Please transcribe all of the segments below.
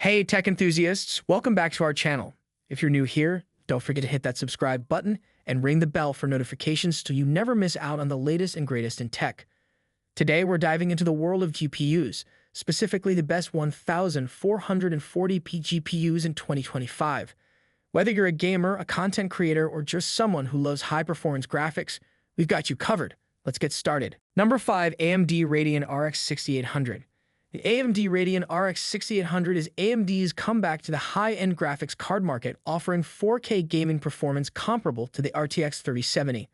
Hey, tech enthusiasts, welcome back to our channel. If you're new here, don't forget to hit that subscribe button and ring the bell for notifications so you never miss out on the latest and greatest in tech. Today, we're diving into the world of GPUs, specifically the best 1440p GPUs in 2025. Whether you're a gamer, a content creator, or just someone who loves high-performance graphics, we've got you covered. Let's get started. Number 5. AMD Radeon RX 6800. The AMD Radeon RX 6800 is AMD's comeback to the high-end graphics card market, offering 4K gaming performance comparable to the RTX 3070.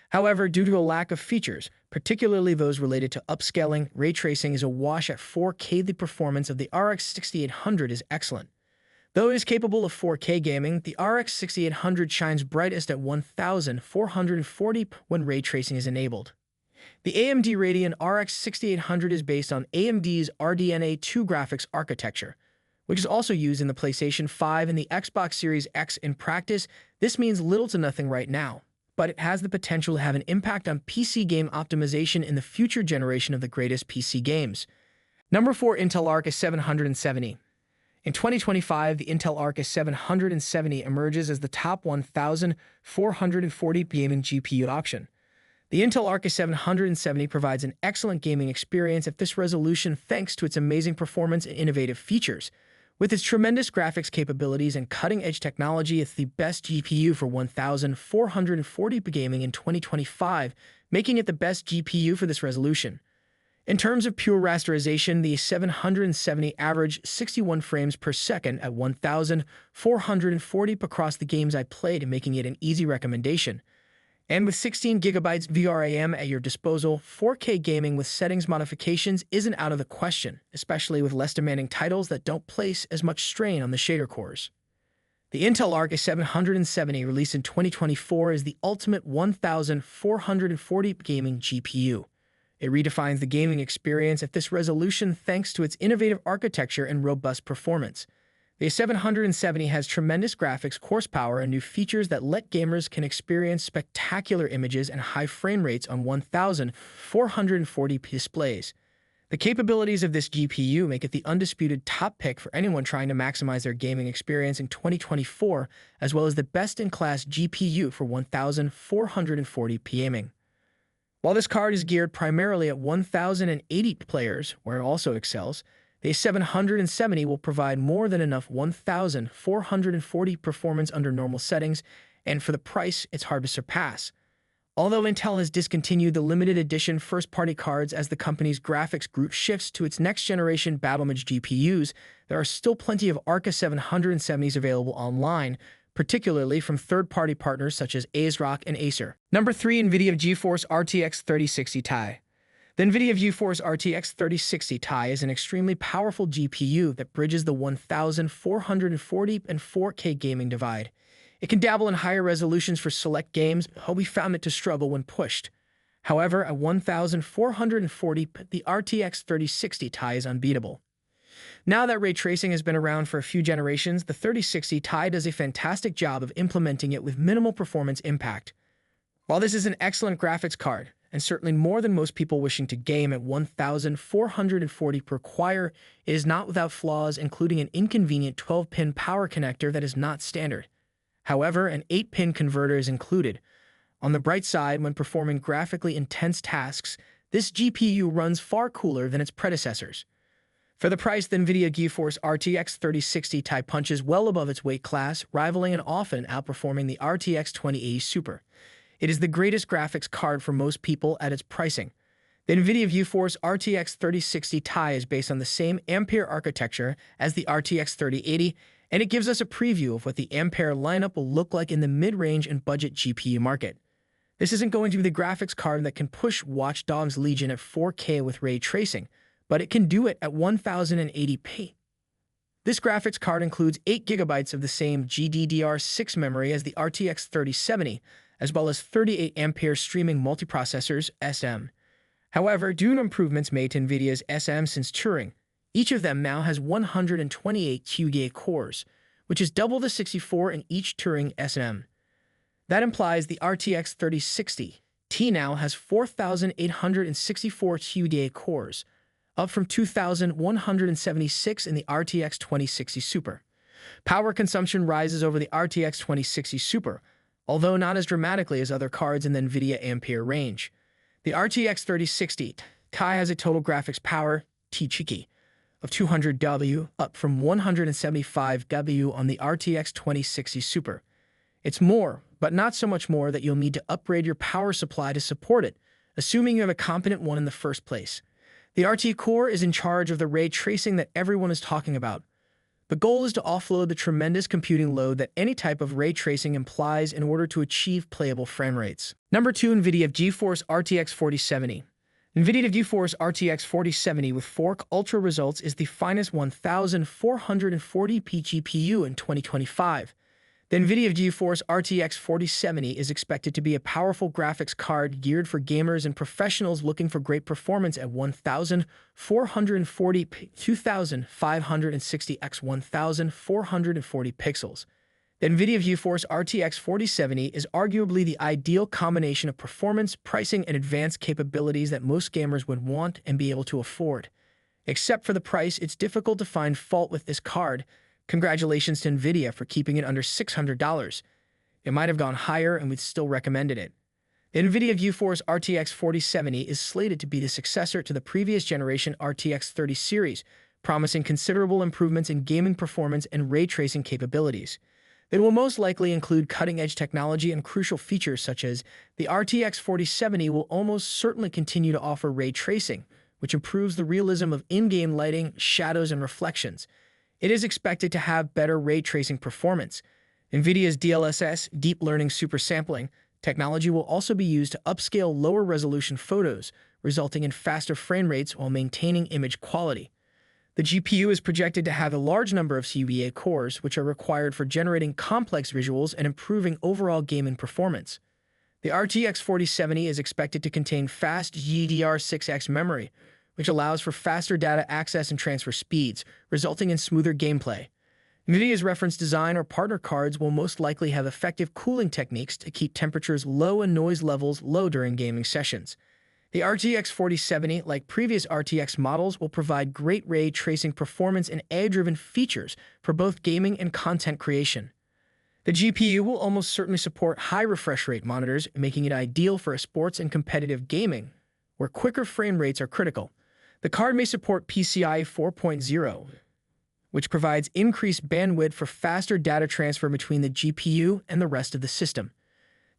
However, due to a lack of features, particularly those related to upscaling, ray tracing is a wash at 4K. The performance of the RX 6800 is excellent. Though it is capable of 4K gaming, the RX 6800 shines brightest at 1440p when ray tracing is enabled. The AMD Radeon RX 6800 is based on AMD's RDNA2 graphics architecture, which is also used in the PlayStation 5 and the Xbox Series X. In practice, this means little to nothing right now, but it has the potential to have an impact on PC game optimization in the future generation of the greatest PC games. Number 4. Intel Arc A770. In 2025, the Intel Arc A770 emerges as the top 1440 gaming GPU option. The Intel Arc A770 provides an excellent gaming experience at this resolution thanks to its amazing performance and innovative features. With its tremendous graphics capabilities and cutting-edge technology, it's the best GPU for 1440p gaming in 2025, making it the best GPU for this resolution. In terms of pure rasterization, the 770 averaged 61 frames per second at 1440p across the games I played, making it an easy recommendation. And with 16GB VRAM at your disposal, 4K gaming with settings modifications isn't out of the question, especially with less demanding titles that don't place as much strain on the shader cores. The Intel Arc A770, released in 2024, is the ultimate 1440 gaming GPU. It redefines the gaming experience at this resolution thanks to its innovative architecture and robust performance. The A770 has tremendous graphics horsepower and new features that let gamers can experience spectacular images and high frame rates on 1440p displays. The capabilities of this GPU make it the undisputed top pick for anyone trying to maximize their gaming experience in 2024, as well as the best-in-class GPU for 1440p gaming. While this card is geared primarily at 1080 players, where it also excels, the A770 will provide more than enough 1440 performance under normal settings, and for the price, it's hard to surpass. Although Intel has discontinued the limited edition first-party cards as the company's graphics group shifts to its next-generation Battlemage GPUs, there are still plenty of Arc A770s available online, particularly from third-party partners such as ASRock and Acer. Number 3. Nvidia GeForce RTX 3060 Ti. The Nvidia GeForce RTX 3060 Ti is an extremely powerful GPU that bridges the 1440 and 4K gaming divide. It can dabble in higher resolutions for select games, but we found it to struggle when pushed. However, at 1440, the RTX 3060 Ti is unbeatable. Now that ray tracing has been around for a few generations, the 3060 Ti does a fantastic job of implementing it with minimal performance impact. While this is an excellent graphics card, and certainly more than most people wishing to game at 1440 per require, it is not without flaws, including an inconvenient 12-pin power connector that is not standard. However, an 8-pin converter is included. On the bright side, when performing graphically intense tasks, this GPU runs far cooler than its predecessors. For the price, the Nvidia GeForce RTX 3060 Ti punches well above its weight class, rivaling and often outperforming the RTX 2080 Super. It is the greatest graphics card for most people at its pricing. The Nvidia GeForce RTX 3060 Ti is based on the same Ampere architecture as the RTX 3080, and it gives us a preview of what the Ampere lineup will look like in the mid-range and budget GPU market. This isn't going to be the graphics card that can push Watch Dogs Legion at 4K with ray tracing, but it can do it at 1080p. This graphics card includes 8GB of the same GDDR6 memory as the RTX 3070, as well as 38 ampere streaming multiprocessors (SM). However, due to improvements made to Nvidia's SM since Turing, each of them now has 128 QGA cores, which is double the 64 in each Turing SM. That implies the RTX 3060 Ti now has 4,864 QGA cores, up from $2,176 in the RTX 2060 Super. Power consumption rises over the RTX 2060 Super, although not as dramatically as other cards in the Nvidia Ampere range. The RTX 3060 Ti has a total graphics power (TCG) of 200 W, up from 175 W on the RTX 2060 Super. It's more, but not so much more that you'll need to upgrade your power supply to support it, assuming you have a competent one in the first place. The RT core is in charge of the ray tracing that everyone is talking about. The goal is to offload the tremendous computing load that any type of ray tracing implies in order to achieve playable frame rates. Number 2, Nvidia GeForce RTX 4070. Nvidia GeForce RTX 4070 with Fork Ultra results is the finest 1440p GPU in 2025. The Nvidia GeForce RTX 4070 is expected to be a powerful graphics card geared for gamers and professionals looking for great performance at 1440p 2560 x 1440 pixels. The Nvidia GeForce RTX 4070 is arguably the ideal combination of performance, pricing, and advanced capabilities that most gamers would want and be able to afford. Except for the price, it's difficult to find fault with this card. Congratulations to Nvidia for keeping it under $600. It might have gone higher and we'd still recommended it. The Nvidia GeForce RTX 4070 is slated to be the successor to the previous generation RTX 30 series, promising considerable improvements in gaming performance and ray tracing capabilities. It will most likely include cutting-edge technology and crucial features such as the RTX 4070 will almost certainly continue to offer ray tracing, which improves the realism of in-game lighting, shadows, and reflections. It is expected to have better ray tracing performance. NVIDIA's DLSS, Deep Learning Super Sampling, technology will also be used to upscale lower-resolution photos, resulting in faster frame rates while maintaining image quality. The GPU is projected to have a large number of CUDA cores, which are required for generating complex visuals and improving overall gaming performance. The RTX 4070 is expected to contain fast GDDR6X memory, which allows for faster data access and transfer speeds, resulting in smoother gameplay. NVIDIA's reference design or partner cards will most likely have effective cooling techniques to keep temperatures low and noise levels low during gaming sessions. The RTX 4070, like previous RTX models, will provide great ray tracing performance and AI-driven features for both gaming and content creation. The GPU will almost certainly support high refresh rate monitors, making it ideal for sports and competitive gaming, where quicker frame rates are critical. The card may support PCIe 4.0, which provides increased bandwidth for faster data transfer between the GPU and the rest of the system.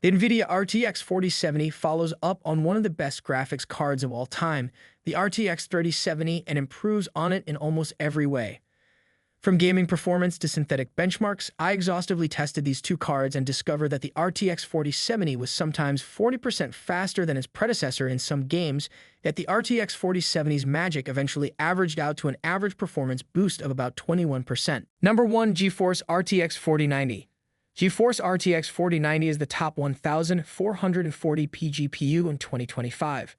The Nvidia RTX 4070 follows up on one of the best graphics cards of all time, the RTX 3070, and improves on it in almost every way. From gaming performance to synthetic benchmarks, I exhaustively tested these two cards and discovered that the RTX 4070 was sometimes 40% faster than its predecessor in some games, yet the RTX 4070's magic eventually averaged out to an average performance boost of about 21%. Number 1, GeForce RTX 4090. GeForce RTX 4090 is the top 1440p GPU in 2025.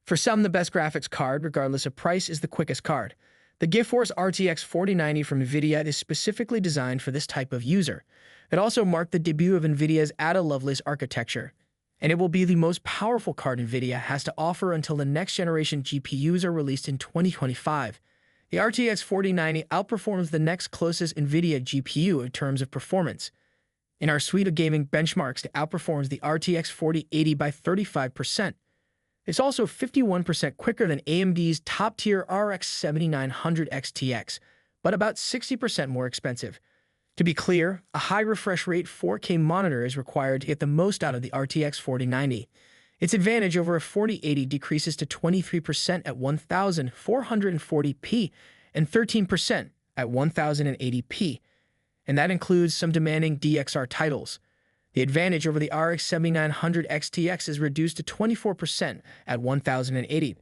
For some, the best graphics card, regardless of price, is the quickest card. The GeForce RTX 4090 from Nvidia is specifically designed for this type of user. It also marked the debut of Nvidia's Ada Lovelace architecture, and it will be the most powerful card Nvidia has to offer until the next generation GPUs are released in 2025. The RTX 4090 outperforms the next closest Nvidia GPU in terms of performance. In our suite of gaming benchmarks, it outperforms the RTX 4080 by 35%. It's also 51% quicker than AMD's top-tier RX 7900 XTX, but about 60% more expensive. To be clear, a high refresh rate 4K monitor is required to get the most out of the RTX 4090. Its advantage over a 4080 decreases to 23% at 1440p and 13% at 1080p, and that includes some demanding DXR titles. The advantage over the RX 7900 XTX is reduced to 24% at 1080.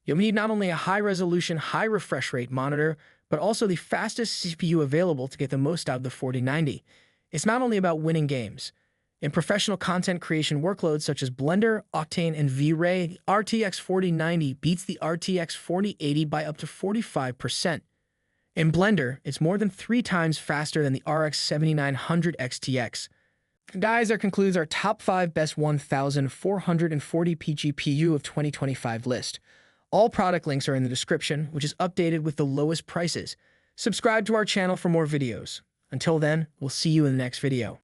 You'll need not only a high-resolution, high-refresh rate monitor, but also the fastest CPU available to get the most out of the 4090. It's not only about winning games. In professional content creation workloads such as Blender, Octane, and V-Ray, RTX 4090 beats the RTX 4080 by up to 45%. In Blender, it's more than 3 times faster than the RX 7900 XTX. Guys, that concludes our top 5 best 1440p GPU of 2025 list. All product links are in the description, which is updated with the lowest prices. Subscribe to our channel for more videos. Until then, we'll see you in the next video.